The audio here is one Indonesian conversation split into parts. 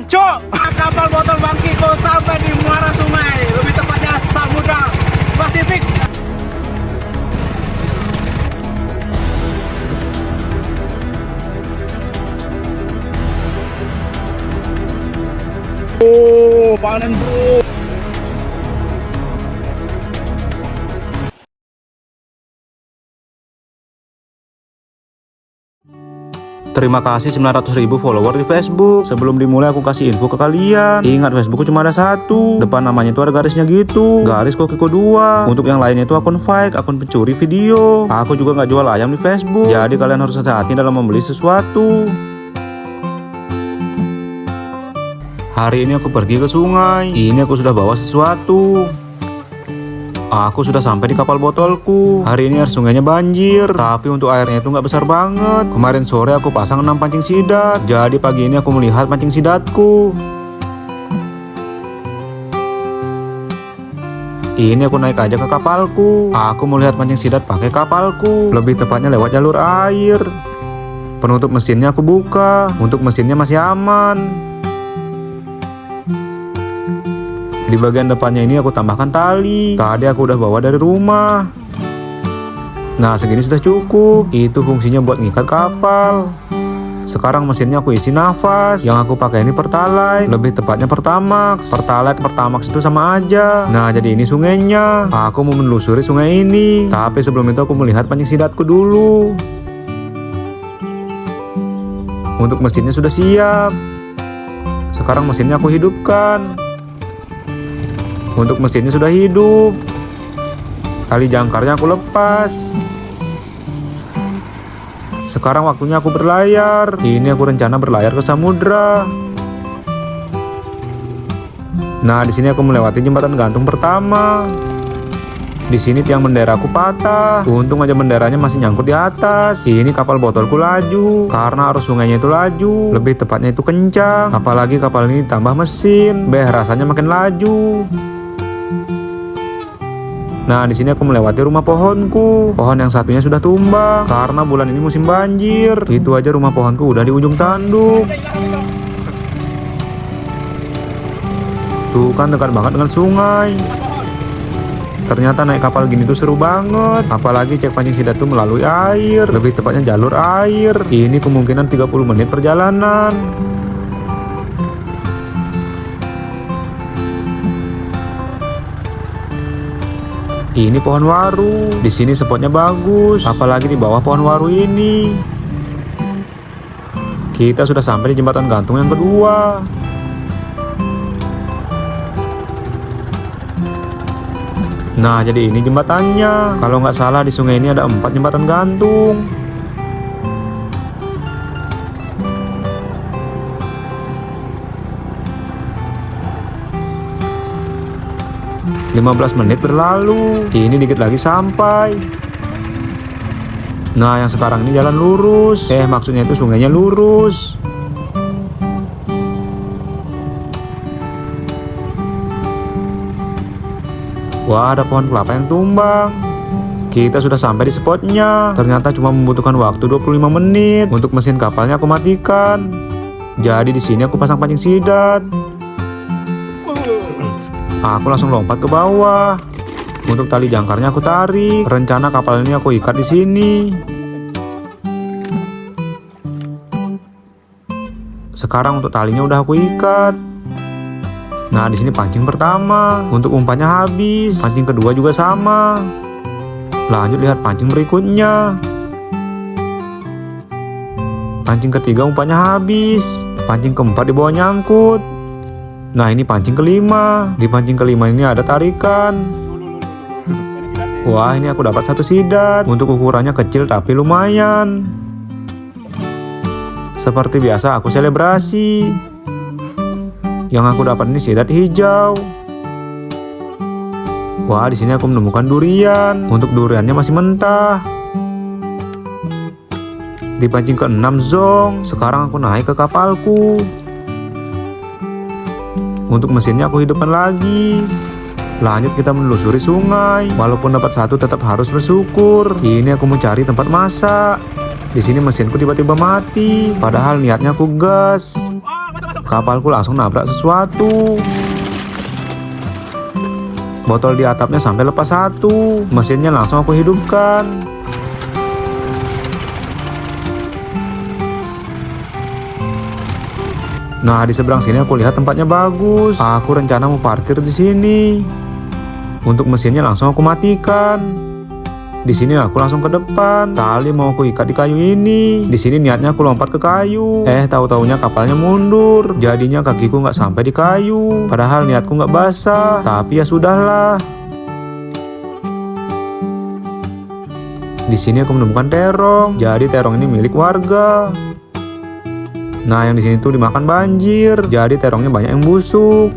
cok. Kapal botol Bangkiko sampai di muara sungai, lebih tepatnya Samudra Pasifik. Oh, panen bro. Terima kasih 900.000 follower di Facebook. Sebelum dimulai aku kasih info ke kalian. Ingat, Facebookku cuma ada satu. Depan namanya itu ada garisnya gitu. Garis Kokiko 2. Untuk yang lainnya itu akun fake, akun pencuri video. Aku juga nggak jual ayam di Facebook. Jadi kalian harus hati-hati dalam membeli sesuatu. Hari ini aku pergi ke sungai. Ini aku sudah bawa sesuatu. Aku sudah sampai di kapal botolku. Hari ini air sungainya banjir, tapi untuk airnya itu nggak besar banget. Kemarin sore aku pasang 6 pancing sidat. Jadi pagi ini aku melihat pancing sidatku. Ini aku naik aja ke kapalku. Aku melihat pancing sidat pakai kapalku. Lebih tepatnya lewat jalur air. Penutup mesinnya aku buka. Untuk mesinnya masih aman. Di bagian depannya ini aku tambahkan tali. Tadi aku udah bawa dari rumah. Nah, segini sudah cukup. Itu fungsinya buat ngikat kapal. Sekarang mesinnya aku isi nafas. Yang aku pakai ini Pertalite, lebih tepatnya Pertamax. Pertalite, Pertamax itu sama aja. Nah, jadi ini sungainya. Aku mau menelusuri sungai ini. Tapi sebelum itu aku melihat pancing sidatku dulu. Untuk mesinnya sudah siap. Sekarang mesinnya aku hidupkan. Untuk mesinnya sudah hidup. Tali jangkarnya aku lepas. Sekarang waktunya aku berlayar. Ini aku rencana berlayar ke samudra. Nah, di sini aku melewati jembatan gantung pertama. Di sini tiang bendera aku patah. Untung aja benderanya masih nyangkut di atas. Ini kapal botolku laju karena arus sungainya itu laju. Lebih tepatnya itu kencang. Apalagi kapal ini ditambah mesin. Rasanya makin laju. Nah, di sini aku melewati rumah pohonku. Pohon yang satunya sudah tumbang karena bulan ini musim banjir. Itu aja rumah pohonku udah di ujung tanduk. Tuh kan dekat banget dengan sungai. Ternyata naik kapal gini tuh seru banget. Apalagi cek pancing sidat tuh melalui air. Lebih tepatnya jalur air. Ini kemungkinan 30 menit perjalanan. Ini pohon waru. Di sini spotnya bagus, apalagi di bawah pohon waru ini. Kita sudah sampai di jembatan gantung yang kedua. Nah, jadi ini jembatannya. Kalau nggak salah di sungai ini ada 4 jembatan gantung. ...15 menit berlalu. Ini dikit lagi sampai. Nah, yang sekarang ini jalan lurus. Maksudnya itu sungainya lurus. Wah, ada pohon kelapa yang tumbang. Kita sudah sampai di spotnya. Ternyata cuma membutuhkan waktu 25 menit. Untuk mesin kapalnya aku matikan. Jadi di sini aku pasang pancing sidat. Aku langsung lompat ke bawah. Untuk tali jangkarnya aku tarik. Rencana kapal ini aku ikat di sini. Sekarang untuk talinya udah aku ikat. Nah, di sini pancing pertama. Untuk umpannya habis. Pancing kedua juga sama. Lanjut lihat pancing berikutnya. Pancing ketiga umpannya habis. Pancing keempat di bawah nyangkut. Nah, ini pancing kelima. Di pancing kelima ini ada tarikan. Wah, ini aku dapat 1 sidat. Untuk ukurannya kecil tapi lumayan. Seperti biasa aku selebrasi. Yang aku dapat ini sidat hijau. Wah, di sini aku menemukan durian. Untuk duriannya masih mentah. Di pancing ke-6 zong. Sekarang aku naik ke kapalku. Untuk mesinnya aku hidupkan lagi. Lanjut kita menelusuri sungai. Walaupun dapat 1 tetap harus bersyukur. Ini aku mencari tempat masak. Di sini mesinku tiba-tiba mati. Padahal niatnya aku gas. kapalku langsung nabrak sesuatu. Botol di atapnya sampai lepas satu. Mesinnya langsung aku hidupkan. Nah, di seberang sini aku lihat tempatnya bagus. Aku rencana mau parkir di sini. Untuk mesinnya langsung aku matikan. Di sini aku langsung ke depan. Tali mau aku ikat di kayu ini. Di sini niatnya aku lompat ke kayu. Tahu-taunya kapalnya mundur. Jadinya kakiku nggak sampai di kayu. Padahal niatku nggak basah. Tapi ya sudahlah. Di sini aku menemukan terong. Jadi terong ini milik warga. Nah, yang di sini tuh dimakan banjir. Jadi terongnya banyak yang busuk.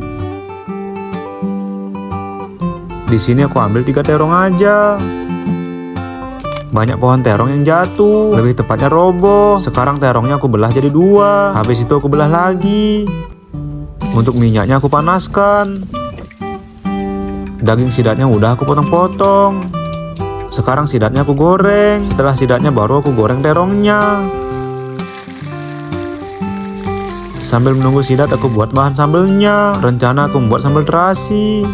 Di sini aku ambil 3 terong aja. Banyak pohon terong yang jatuh, lebih tepatnya roboh. Sekarang terongnya aku belah jadi 2. Habis itu aku belah lagi. Untuk minyaknya aku panaskan. Daging sidatnya udah aku potong-potong. Sekarang sidatnya aku goreng. Setelah sidatnya baru aku goreng terongnya. Sambil menunggu sidat aku buat bahan sambelnya. Rencana aku membuat sambal terasi.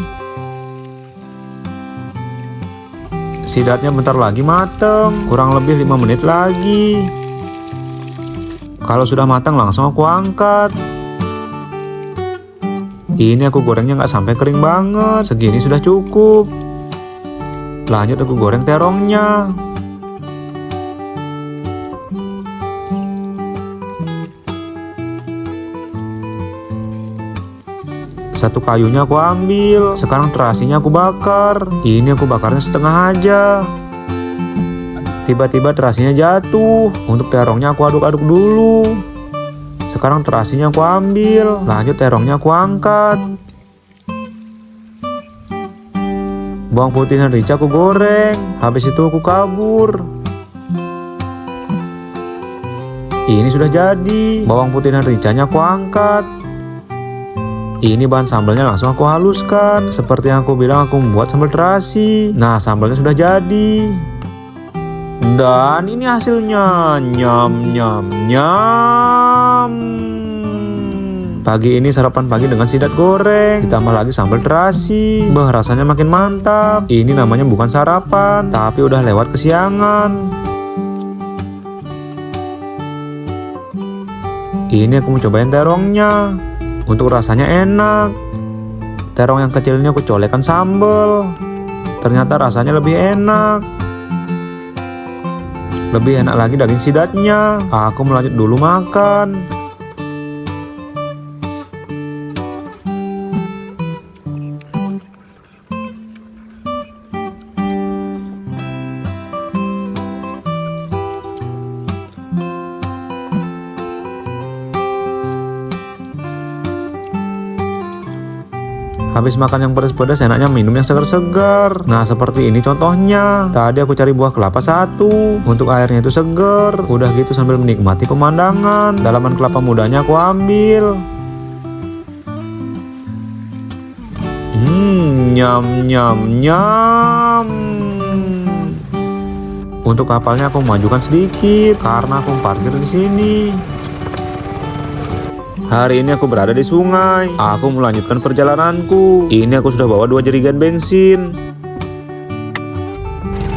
Sidatnya bentar lagi mateng, kurang lebih 5 menit lagi. Kalau sudah matang langsung aku angkat. Ini aku gorengnya nggak sampai kering banget, segini sudah cukup. Lanjut aku goreng terongnya. Satu kayunya aku ambil. Sekarang terasinya aku bakar. Ini aku bakarnya setengah aja. Tiba-tiba terasinya jatuh. Untuk terongnya aku aduk-aduk dulu. Sekarang terasinya aku ambil. Lanjut terongnya aku angkat. Bawang putih dan rica aku goreng. Habis itu aku kabur. Ini sudah jadi. Bawang putih dan ricanya aku angkat. Ini bahan sambalnya langsung aku haluskan. Seperti yang aku bilang, aku membuat sambal terasi. Nah, sambalnya sudah jadi. Dan ini hasilnya. Nyam nyam nyam. Pagi ini sarapan pagi dengan sidat goreng, ditambah lagi sambal terasi. Rasanya makin mantap. Ini namanya bukan sarapan, tapi udah lewat kesiangan. Ini aku mau cobain terongnya. Untuk rasanya enak. Terong yang kecil ini aku colekkan sambal. Ternyata rasanya lebih enak. Lebih enak lagi daging sidatnya. Aku melanjut dulu makan. Habis makan yang pedas-pedas, enaknya minum yang segar-segar. Nah, seperti ini contohnya. Tadi aku cari buah kelapa 1. Untuk airnya itu segar. Udah gitu sambil menikmati pemandangan. Dalaman kelapa mudanya aku ambil. Nyam nyam nyam. Untuk kapalnya aku majukan sedikit karena aku parkir di sini. Hari ini aku berada di sungai. Aku melanjutkan perjalananku. Ini aku sudah bawa 2 jerigen bensin.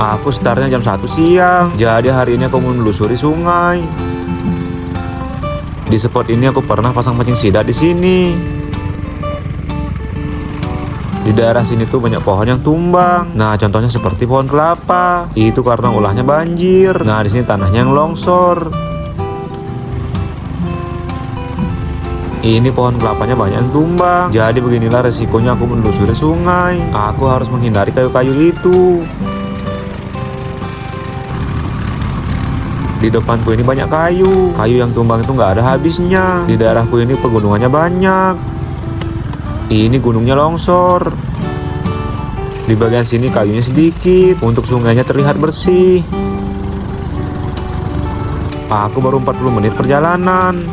Aku startnya jam 1 siang. Jadi hari ini aku menelusuri sungai. Di spot ini aku pernah pasang pancing sidat di sini. Di daerah sini tuh banyak pohon yang tumbang. Nah, contohnya seperti pohon kelapa. Itu karena ulahnya banjir. Nah, di sini tanahnya yang longsor. Ini pohon kelapanya banyak yang tumbang. Jadi beginilah resikonya aku menelusuri sungai. Aku harus menghindari kayu-kayu itu. Di depanku ini banyak kayu. Kayu yang tumbang itu nggak ada habisnya. Di daerahku ini pegunungannya banyak. Ini gunungnya longsor. Di bagian sini kayunya sedikit. Untuk sungainya terlihat bersih. Aku baru 40 menit perjalanan.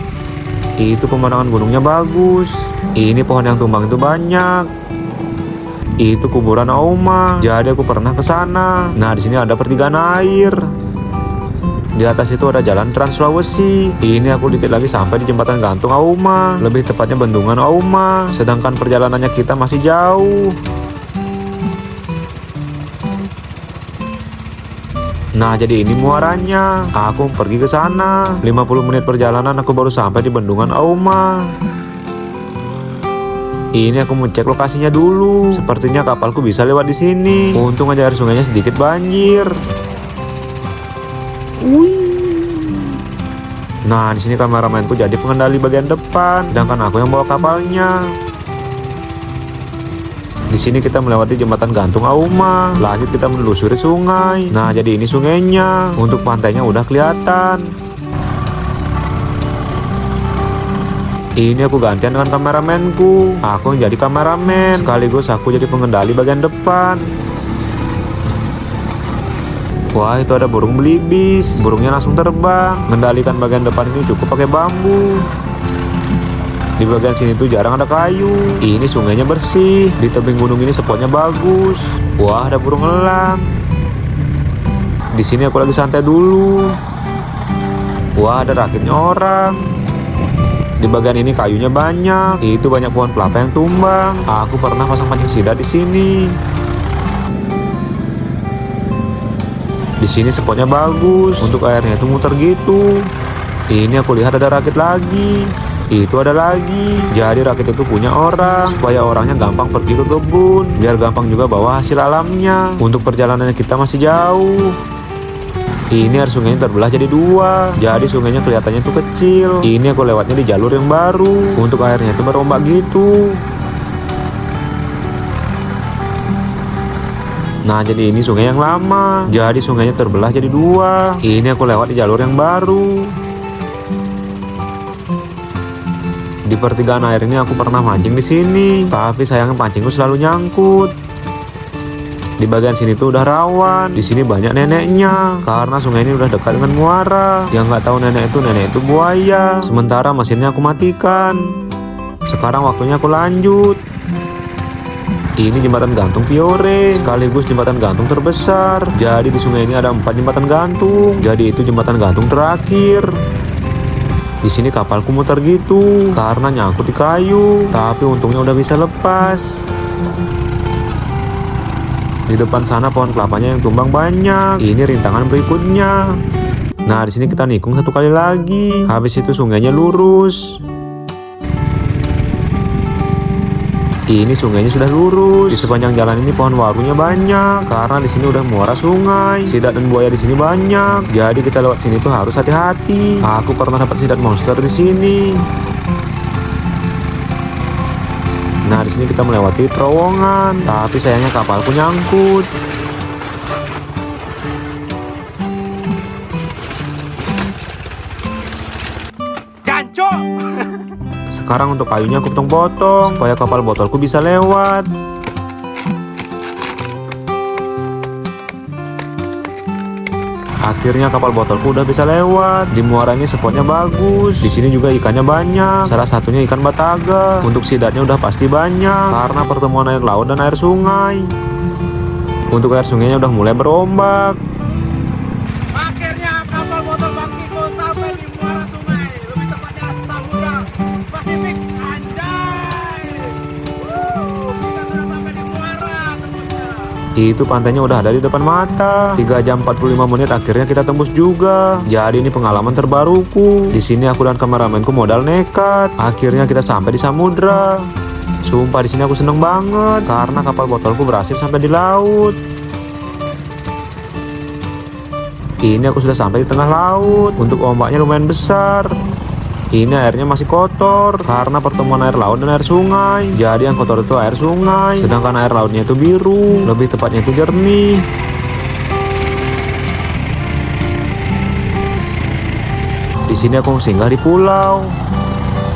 Itu pemandangan gunungnya bagus. Ini pohon yang tumbang itu banyak. Itu kuburan Oma. Jadi aku pernah ke sana. Nah, di sini ada pertigaan air. Di atas itu ada jalan Trans Sulawesi. Ini aku dikit lagi sampai di jembatan gantung Auma, lebih tepatnya bendungan Auma. Sedangkan perjalanannya kita masih jauh. Nah, jadi ini muaranya. Aku pergi ke sana. 50 menit perjalanan aku baru sampai di bendungan Auma. Ini aku mau cek lokasinya dulu. Sepertinya kapalku bisa lewat di sini. Untung aja air sungainya sedikit banjir. Nah, di sini kameramenku jadi pengendali bagian depan, sedangkan aku yang bawa kapalnya. Di sini kita melewati jembatan gantung Auma. Lanjut kita menelusuri sungai. Nah, jadi ini sungainya. Untuk pantainya udah kelihatan. Ini aku gantian dengan kameramenku. Aku yang jadi kameramen, sekaligus aku jadi pengendali bagian depan. Wah, itu ada burung belibis. Burungnya langsung terbang. Mengendalikan bagian depan ini cukup pakai bambu. Di bagian sini tuh jarang ada kayu. Ini sungainya bersih. Di tebing gunung ini spotnya bagus. Wah, ada burung elang. Di sini aku lagi santai dulu. Wah, ada rakitnya orang. Di bagian ini kayunya banyak. Itu banyak pohon kelapa yang tumbang. Aku pernah pasang pancing sidat di sini. Di sini spotnya bagus. Untuk airnya itu muter gitu. Ini aku lihat ada rakit lagi. Itu ada lagi. Jadi rakit itu punya orang, supaya orangnya gampang pergi ke kebun, biar gampang juga bawa hasil alamnya. Untuk perjalanannya kita masih jauh. Ini air sungainya terbelah jadi dua. Jadi sungainya kelihatannya tuh kecil. Ini aku lewatnya di jalur yang baru. Untuk airnya itu berombak gitu. Nah, jadi ini sungai yang lama. Jadi sungainya terbelah jadi dua. Ini aku lewat di jalur yang baru. Di pertigaan air ini aku pernah mancing di sini, tapi sayangnya pancingku selalu nyangkut. Di bagian sini tuh udah rawan. Di sini banyak neneknya, karena sungai ini udah dekat dengan muara. Yang nggak tahu nenek itu buaya. Sementara mesinnya aku matikan. Sekarang waktunya aku lanjut. Ini jembatan gantung Fiore, sekaligus jembatan gantung terbesar. Jadi di sungai ini ada 4 jembatan gantung. Jadi itu jembatan gantung terakhir. Di sini kapalku muter gitu karena nyangkut di kayu, tapi untungnya udah bisa lepas. Di depan sana pohon kelapanya yang tumbang banyak. Ini rintangan berikutnya. Nah, di sini kita nikung 1 kali lagi. Habis itu sungainya lurus. Ini sungainya sudah lurus. Di sepanjang jalan ini pohon warunya banyak karena di sini udah muara sungai. Sidat dan buaya di sini banyak. Jadi kita lewat sini tuh harus hati-hati. Aku pernah dapat sidat monster di sini. Nah, di sini kita melewati terowongan, tapi sayangnya kapalku nyangkut. Jancok. Sekarang untuk kayunya aku potong-potong supaya kapal botolku bisa lewat. Akhirnya kapal botolku udah bisa lewat. Di muara ini spotnya bagus. Di sini juga ikannya banyak. Salah satunya ikan bataga. Untuk sidatnya udah pasti banyak karena pertemuan air laut dan air sungai. Untuk air sungainya udah mulai berombak. Akhirnya kapal botol Bang Kiko sampai di muara sungai. Lebih tepatnya Samudra Pasifik. Anjay. Kita sudah sampai di muara tembusnya. Itu pantainya udah ada di depan mata. 3 jam 45 menit akhirnya kita tembus juga. Jadi ini pengalaman terbaruku. Di sini aku dan kameramenku modal nekat. Akhirnya kita sampai di samudra. Sumpah di sini aku seneng banget karena kapal botolku berhasil sampai di laut. Ini aku sudah sampai di tengah laut. Untuk ombaknya lumayan besar. Ini airnya masih kotor karena pertemuan air laut dan air sungai. Jadi yang kotor itu air sungai, sedangkan air lautnya itu biru, lebih tepatnya itu jernih. Di sini aku singgah di pulau.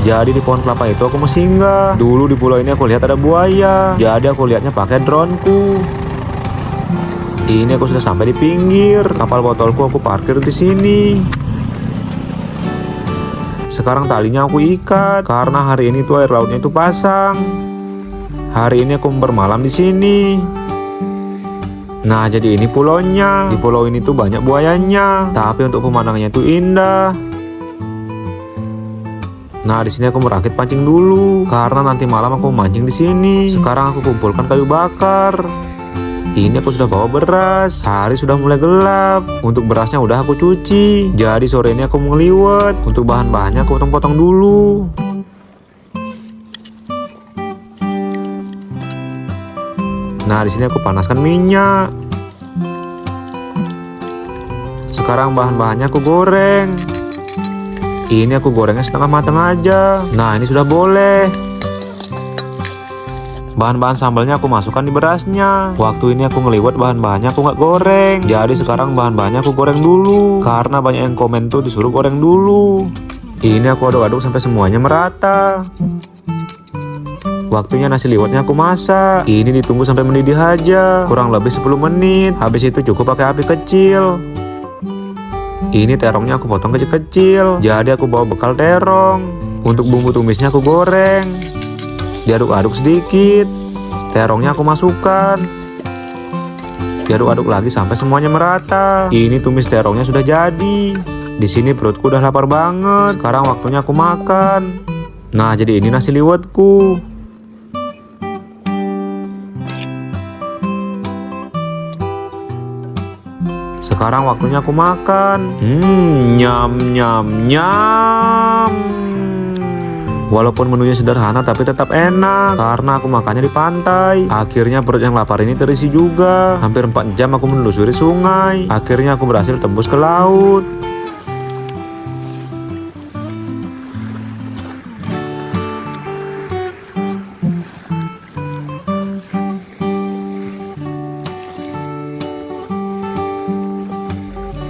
Jadi di pohon kelapa itu aku mau singgah. Dulu di pulau ini aku lihat ada buaya. Jadi aku lihatnya pakai droneku. Ini aku sudah sampai di pinggir. Kapal botolku aku parkir di sini. Sekarang talinya aku ikat karena hari ini tuh air lautnya itu pasang. Hari ini aku bermalam di sini. Nah, jadi ini pulaunya. Di pulau ini tuh banyak buayanya, tapi untuk pemandangannya itu indah. Nah, di sini aku merakit pancing dulu karena nanti malam aku mancing di sini. Sekarang aku kumpulkan kayu bakar. Ini aku sudah bawa beras. Hari sudah mulai gelap. Untuk berasnya udah aku cuci. Jadi sore ini aku ngeliwet. Untuk bahan-bahannya aku potong-potong dulu. Nah, di sini aku panaskan minyak. Sekarang bahan-bahannya aku goreng. Ini aku gorengnya setengah matang aja. Nah, ini sudah boleh. Bahan-bahan sambalnya aku masukkan di berasnya. Waktu ini aku ngeliwat bahan-bahannya aku nggak goreng. Jadi sekarang bahan-bahannya aku goreng dulu. Karena banyak yang komen tuh disuruh goreng dulu. Ini aku aduk-aduk sampai semuanya merata. Waktunya nasi liwetnya aku masak. Ini ditunggu sampai mendidih aja. Kurang lebih 10 menit. Habis itu cukup pakai api kecil. Ini terongnya aku potong kecil-kecil. Jadi aku bawa bekal terong. Untuk bumbu tumisnya aku goreng. Diaduk-aduk sedikit. Terongnya aku masukkan. Diaduk-aduk lagi sampai semuanya merata. Ini tumis terongnya sudah jadi. Di sini perutku udah lapar banget. Sekarang waktunya aku makan. Nah, jadi ini nasi liwetku. Sekarang waktunya aku makan. Nyam nyam nyam. Walaupun menunya sederhana tapi tetap enak. Karena aku makannya di pantai. Akhirnya perut yang lapar ini terisi juga. Hampir 4 jam aku menelusuri sungai. Akhirnya aku berhasil tembus ke laut.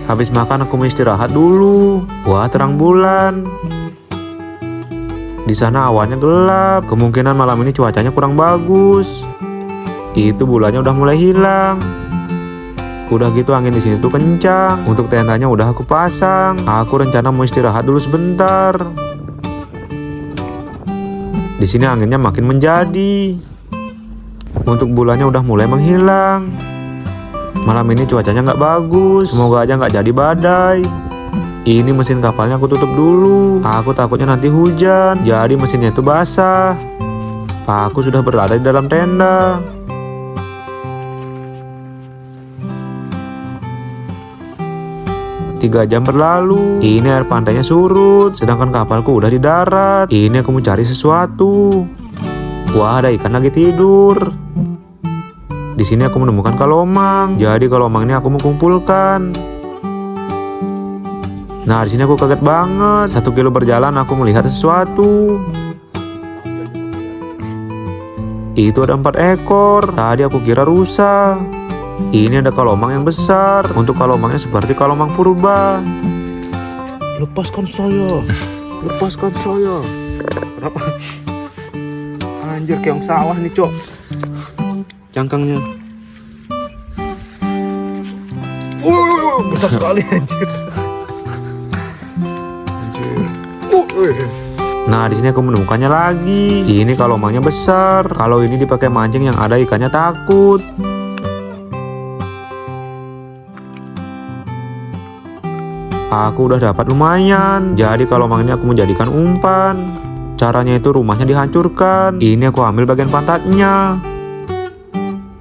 Habis makan aku mau istirahat dulu. Wah, terang bulan. Di sana awannya gelap. Kemungkinan malam ini cuacanya kurang bagus. Itu bulannya udah mulai hilang. Udah gitu angin di sini tuh kencang. Untuk tendanya udah aku pasang. Aku rencana mau istirahat dulu sebentar. Di sini anginnya makin menjadi. Untuk bulannya udah mulai menghilang. Malam ini cuacanya nggak bagus. Semoga aja nggak jadi badai. Ini mesin kapalnya aku tutup dulu. Aku takutnya nanti hujan. Jadi mesinnya itu basah. Aku sudah berada di dalam tenda. Tiga jam berlalu. Ini air pantainya surut. Sedangkan kapalku udah di darat. Ini aku mau cari sesuatu. Wah, ada ikan lagi tidur. Di sini aku menemukan kalomang. Jadi kalomang ini aku mau kumpulkan. Nah, di sini aku kaget banget. 1 kilo berjalan aku melihat sesuatu. Itu ada 4 ekor. Tadi aku kira rusa. Ini ada kalomang yang besar. Untuk kalomangnya seperti kalomang purba. Lepaskan saya. Lepaskan saya. Kenapa? Anjir, keong sawah nih, Cok. Cangkangnya. Besar sekali anjir. Nah, di sini aku menemukannya lagi. Ini kalomangnya besar. Kalau ini dipakai mancing yang ada ikannya takut. Aku udah dapat lumayan. Jadi kalomang ini aku menjadikan umpan. Caranya itu rumahnya dihancurkan. Ini aku ambil bagian pantatnya.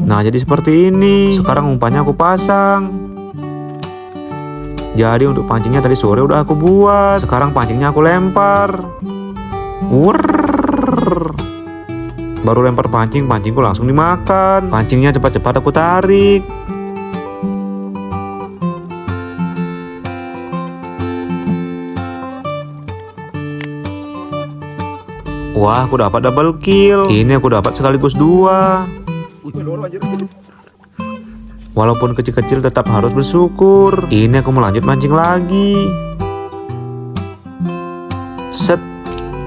Nah, jadi seperti ini. Sekarang umpannya aku pasang. Jadi untuk pancingnya tadi sore udah aku buat. Sekarang pancingnya aku lempar. Wurr. Baru lempar pancing, pancingku langsung dimakan. Pancingnya cepat-cepat aku tarik. Wah, aku dapat double kill. Ini aku dapat sekaligus 2. Walaupun kecil-kecil tetap harus bersyukur. Ini aku melanjut mancing lagi. Set.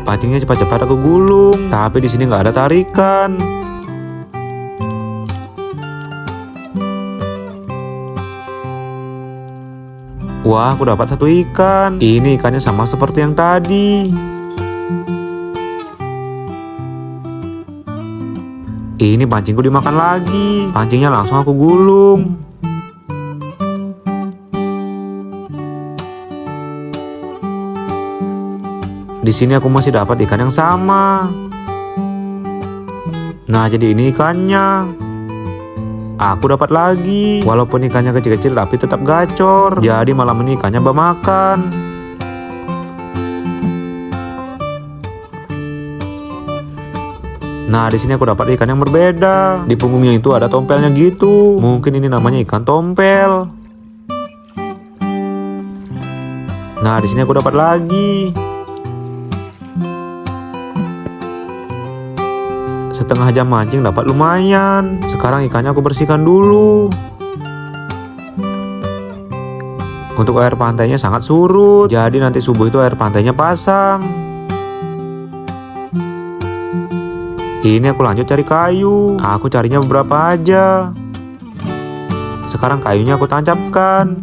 Pancingnya cepat-cepat aku gulung. Tapi di sini nggak ada tarikan. Wah, aku dapat 1 ikan. Ini ikannya sama seperti yang tadi. Ini pancingku dimakan lagi. Pancingnya langsung aku gulung. Di sini aku masih dapat ikan yang sama. Nah, jadi ini ikannya. Aku dapat lagi. Walaupun ikannya kecil-kecil tapi tetap gacor. Jadi malam ini ikannya makan. Nah, di sini aku dapat ikan yang berbeda. Di punggungnya itu ada tompelnya gitu. Mungkin ini namanya ikan tompel. Nah, di sini aku dapat lagi. Setengah jam mancing dapat lumayan. Sekarang ikannya aku bersihkan dulu. Untuk air pantainya sangat surut. Jadi nanti subuh itu air pantainya pasang. Ini aku lanjut cari kayu. Aku carinya beberapa aja. Sekarang kayunya aku tancapkan.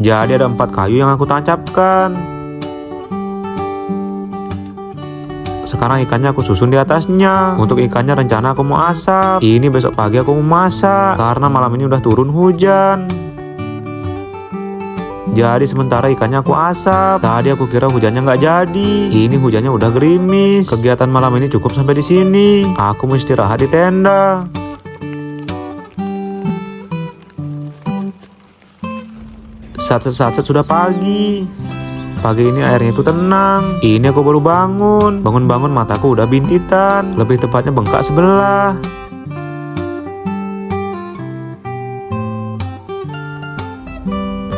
Jadi ada 4 kayu yang aku tancapkan. Sekarang ikannya aku susun di atasnya. Untuk ikannya rencana aku mau asap. Ini besok pagi aku mau masak. Karena malam ini udah turun hujan. Jadi sementara ikannya aku asap. Tadi aku kira hujannya nggak jadi. Ini hujannya udah gerimis. Kegiatan malam ini cukup sampai di sini. Aku mau istirahat di tenda. Saat sudah pagi. Pagi ini airnya itu tenang. Ini aku baru bangun. Bangun-bangun mataku udah bintitan. Lebih tepatnya bengkak sebelah.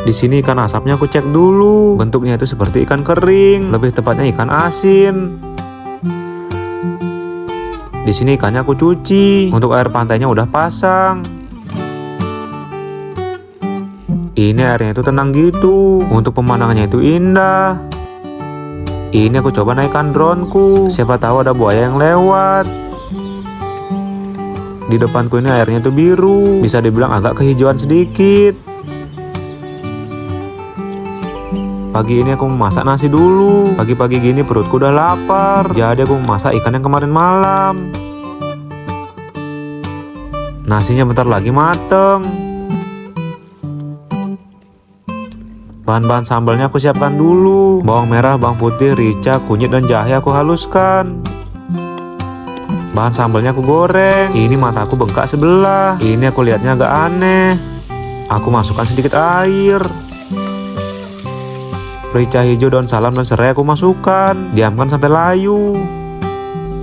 Di sini ikan asapnya aku cek dulu. Bentuknya itu seperti ikan kering, lebih tepatnya ikan asin. Di sini ikannya aku cuci. Untuk air pantainya udah pasang. Ini airnya itu tenang gitu. Untuk pemandangannya itu indah. Ini aku coba naikkan droneku. Siapa tahu ada buaya yang lewat. Di depanku ini airnya itu biru. Bisa dibilang agak kehijauan sedikit. Pagi ini aku memasak nasi dulu. Pagi-pagi gini perutku udah lapar. Jadi aku memasak ikan yang kemarin malam. Nasinya bentar lagi mateng. Bahan-bahan sambalnya aku siapkan dulu. Bawang merah, bawang putih, rica, kunyit, dan jahe aku haluskan. Bahan sambalnya aku goreng. Ini mataku bengkak sebelah. Ini aku lihatnya agak aneh. Aku masukkan sedikit air. Rica hijau, daun salam, dan serai aku masukkan. Diamkan sampai layu.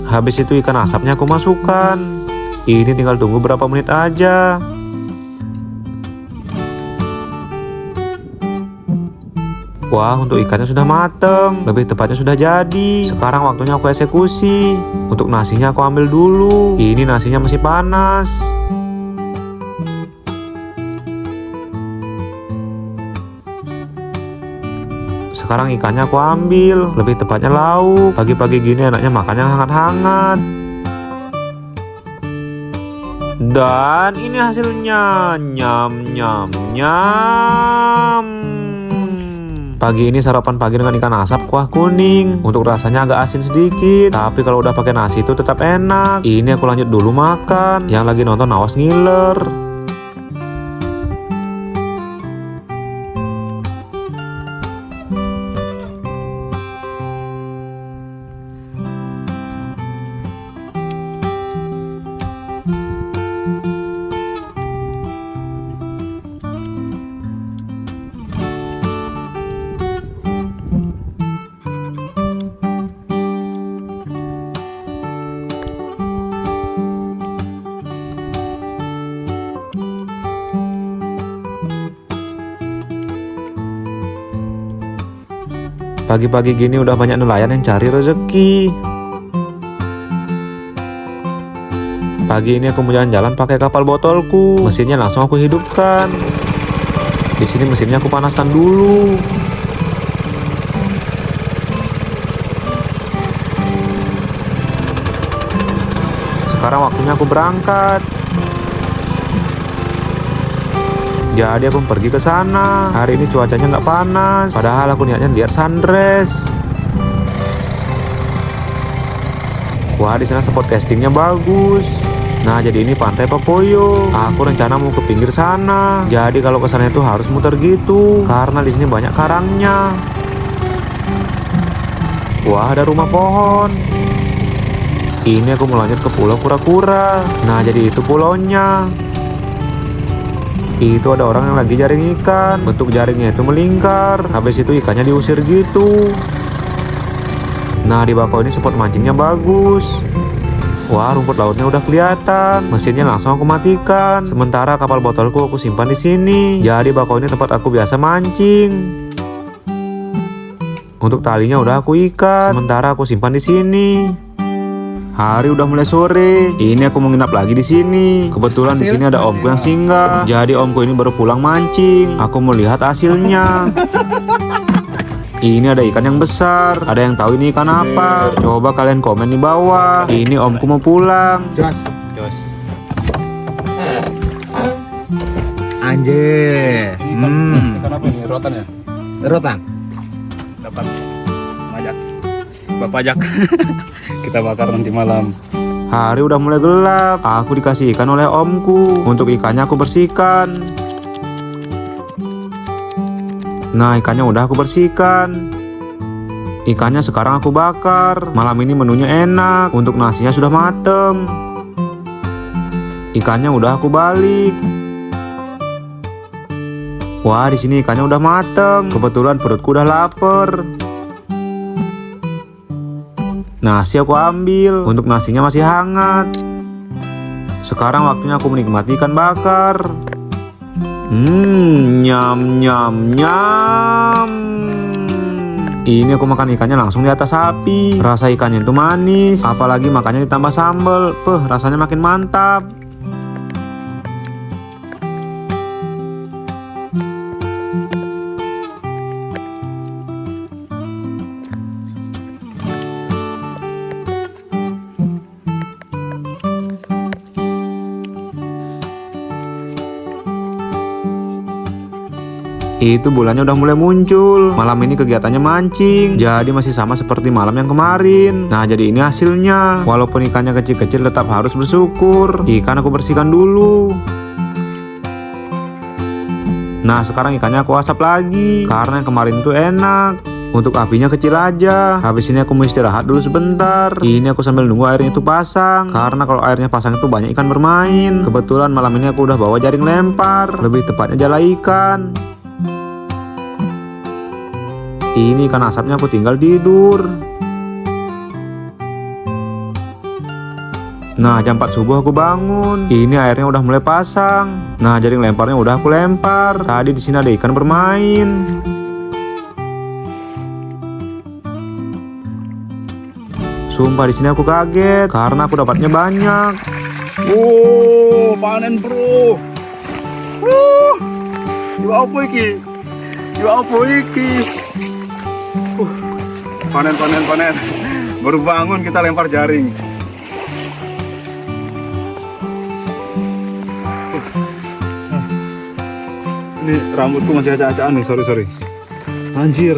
Habis itu ikan asapnya aku masukkan. Ini tinggal tunggu berapa menit aja. Wah, untuk ikannya sudah mateng. Lebih tepatnya sudah jadi. Sekarang waktunya aku eksekusi. Untuk nasinya aku ambil dulu. Ini nasinya masih panas. Sekarang ikannya aku ambil. Lebih tepatnya lauk. Pagi-pagi gini enaknya makan yang hangat-hangat. Dan ini hasilnya. Nyam nyam nyam. Pagi ini sarapan pagi dengan ikan asap kuah kuning. Untuk rasanya agak asin sedikit, tapi kalau udah pakai nasi itu tetap enak. Ini aku lanjut dulu makan. Yang lagi nonton awas ngiler. Pagi-pagi gini udah banyak nelayan yang cari rezeki. Pagi ini aku mau jalan-jalan pakai kapal botolku. Mesinnya langsung aku hidupkan. Di sini mesinnya aku panaskan dulu. Sekarang waktunya aku berangkat. Jadi aku pergi ke sana. Hari ini cuacanya nggak panas. Padahal aku niatnya lihat sunrise. Wah, di sana spot castingnya bagus. Nah, jadi ini pantai Popoyo. Aku rencana mau ke pinggir sana. Jadi kalau ke sana itu harus muter gitu karena di sini banyak karangnya. Wah, ada rumah pohon. Ini aku mau lanjut ke pulau kura-kura. Nah, jadi itu pulaunya. Itu ada orang yang lagi jaring ikan. Bentuk jaringnya itu melingkar. Habis itu ikannya diusir gitu. Nah, di bakau ini spot mancingnya bagus. Wah, rumput lautnya udah kelihatan. Mesinnya langsung aku matikan. Sementara kapal botolku aku simpan di sini. Jadi bakau ini tempat aku biasa mancing. Untuk talinya udah aku ikat. Sementara aku simpan di sini. Hari udah mulai sore. Ini aku menginap lagi di sini. Kebetulan di sini ada omku yang singgah. Jadi omku ini baru pulang mancing. Aku melihat hasilnya. Ini ada ikan yang besar. Ada yang tahu ini ikan apa? Coba kalian komen di bawah. Ini omku mau pulang. Jos. Anjir. Ikan apa ini? Rotan ya? Rotan. Dapat pajak. Bapajak. Kita bakar nanti malam. Hari udah mulai gelap. Aku dikasih ikan oleh omku. Untuk ikannya aku bersihkan. Nah, ikannya udah aku bersihkan. Ikannya sekarang aku bakar. Malam ini menunya enak. Untuk nasinya sudah mateng. Ikannya udah aku balik. Wah, di sini ikannya udah mateng. Kebetulan perutku udah lapar. Nasi aku ambil. Untuk nasinya masih hangat. Sekarang waktunya aku menikmati ikan bakar. Nyam nyam nyam. Ini aku makan ikannya langsung di atas api. Rasa ikannya itu manis. Apalagi makannya ditambah sambal. Rasanya makin mantap. Itu bulannya udah mulai muncul. Malam ini kegiatannya mancing. Jadi masih sama seperti malam yang kemarin. Nah, jadi ini hasilnya. Walaupun ikannya kecil-kecil tetap harus bersyukur. Ikan aku bersihkan dulu. Nah, sekarang ikannya aku asap lagi. Karena yang kemarin itu enak. Untuk apinya kecil aja. Habis ini aku mau istirahat dulu sebentar. Ini aku sambil nunggu airnya itu pasang. Karena kalau airnya pasang itu banyak ikan bermain. Kebetulan malam ini aku udah bawa jaring lempar. Lebih tepatnya jala ikan. Ini ikan asapnya aku tinggal tidur. Nah, jam 4 subuh aku bangun. Ini airnya udah mulai pasang. Nah, jaring lemparnya udah aku lempar. Tadi di sini ada ikan bermain. Sumpah di sini aku kaget karena aku dapatnya banyak. Panen bro. Iwa apa iki? Panen. Baru bangun kita lempar jaring. Ini rambutku masih acak-acakan nih, sorry. Anjir.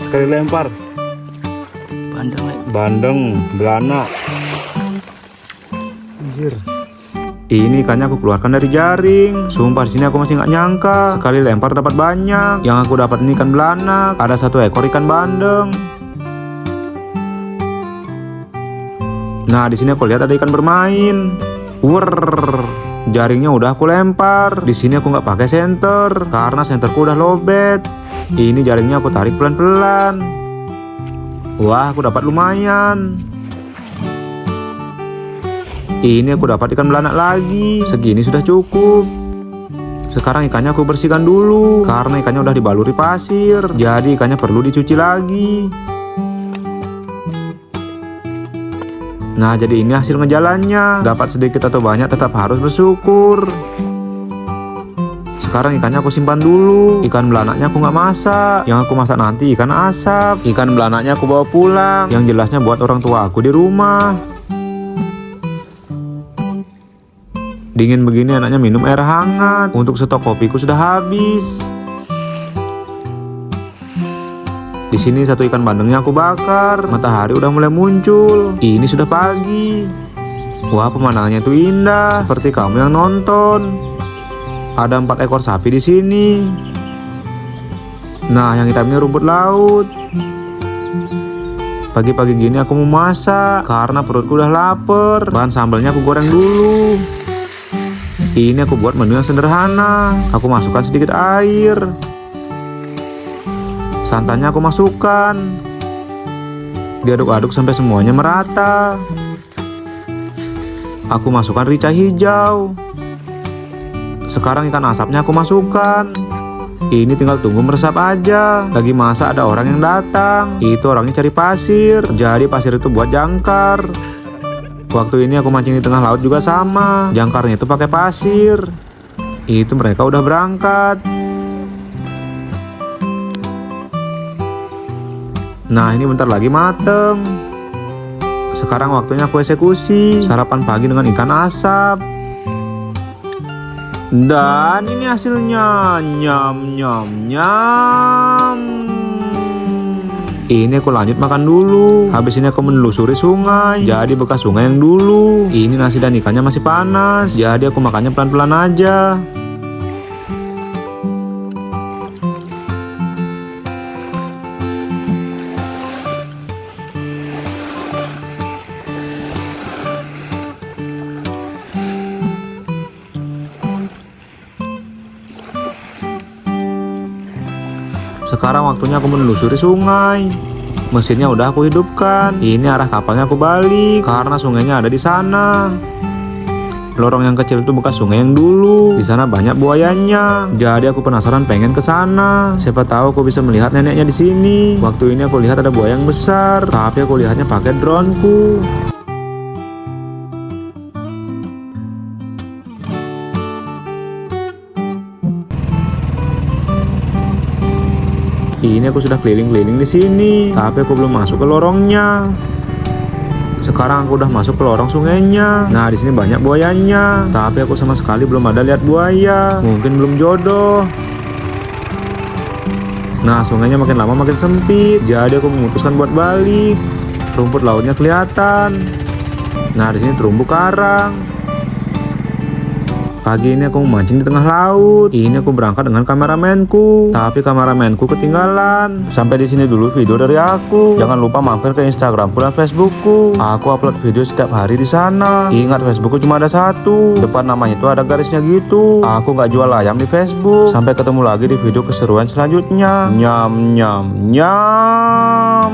Sekali lempar. Bandeng, belana. Anjir. Ini ikannya aku keluarkan dari jaring. Sumpah di sini aku masih nggak nyangka. Sekali lempar dapat banyak. Yang aku dapat ini ikan belanak. Ada 1 ekor ikan bandeng. Nah, di sini aku lihat ada ikan bermain. Jaringnya udah aku lempar. Di sini aku nggak pakai senter karena senterku udah lobet. Ini jaringnya aku tarik pelan-pelan. Wah, aku dapat lumayan. Ini aku dapat ikan belanak lagi. Segini sudah cukup. Sekarang ikannya aku bersihkan dulu karena ikannya udah dibaluri pasir. Jadi ikannya perlu dicuci lagi. Nah, jadi ini hasil ngejalannya. Dapat sedikit atau banyak tetap harus bersyukur. Sekarang ikannya aku simpan dulu. Ikan belanaknya aku nggak masak. Yang aku masak nanti ikan asap. Ikan belanaknya aku bawa pulang. Yang jelasnya buat orang tua aku di rumah. Dingin begini enaknya minum air hangat. Untuk stok kopiku sudah habis. Di sini satu ikan bandengnya aku bakar. Matahari udah mulai muncul. Ini sudah pagi. Wah, pemandangannya itu indah, seperti kamu yang nonton. Ada 4 ekor sapi di sini. Nah, yang hitamnya rumput laut. Pagi-pagi gini aku mau masak karena perutku udah lapar. Bahan sambalnya aku goreng dulu. Ini aku buat menu yang sederhana. Aku masukkan sedikit air. Santannya aku masukkan. Diaduk-aduk sampai semuanya merata. Aku masukkan rica hijau. Sekarang ikan asapnya aku masukkan. Ini tinggal tunggu meresap aja. Lagi masak ada orang yang datang. Itu orangnya cari pasir. Jadi pasir itu buat jangkar. Waktu ini aku mancing di tengah laut juga sama. Jangkarnya itu pakai pasir. Itu mereka udah berangkat. Nah, ini bentar lagi mateng. Sekarang waktunya aku eksekusi. Sarapan pagi dengan ikan asap. Dan ini hasilnya. Nyam nyam nyam. Ini aku lanjut makan dulu. Habis ini aku menelusuri sungai. Jadi bekas sungai yang dulu. Ini nasi dan ikannya masih panas. Jadi aku makannya pelan-pelan aja. Sekarang waktunya aku menelusuri sungai. Mesinnya udah aku hidupkan. Ini arah kapalnya aku balik karena sungainya ada di sana. Lorong yang kecil itu bekas sungai yang dulu. Di sana banyak buayanya. Jadi aku penasaran pengen ke sana. Siapa tahu aku bisa melihat neneknya di sini. Waktu ini aku lihat ada buaya yang besar, tapi aku lihatnya pakai droneku. Ini aku sudah keliling-keliling di sini, tapi aku belum masuk ke lorongnya. Sekarang aku udah masuk ke lorong sungainya. Nah, di sini banyak buayanya, tapi aku sama sekali belum ada lihat buaya. Mungkin belum jodoh. Nah, sungainya makin lama makin sempit. Jadi aku memutuskan buat balik. Rumput lautnya kelihatan. Nah, di sini terumbu karang. Pagi ini aku memancing di tengah laut. Ini aku berangkat dengan kameramenku, tapi kameramenku ketinggalan. Sampai di sini dulu video dari aku. Jangan lupa mampir ke Instagramku dan Facebookku. Aku upload video setiap hari di sana. Ingat, Facebookku cuma ada satu. Depan namanya itu ada garisnya gitu. Aku nggak jual ayam di Facebook. Sampai ketemu lagi di video keseruan selanjutnya. Nyam nyam nyam.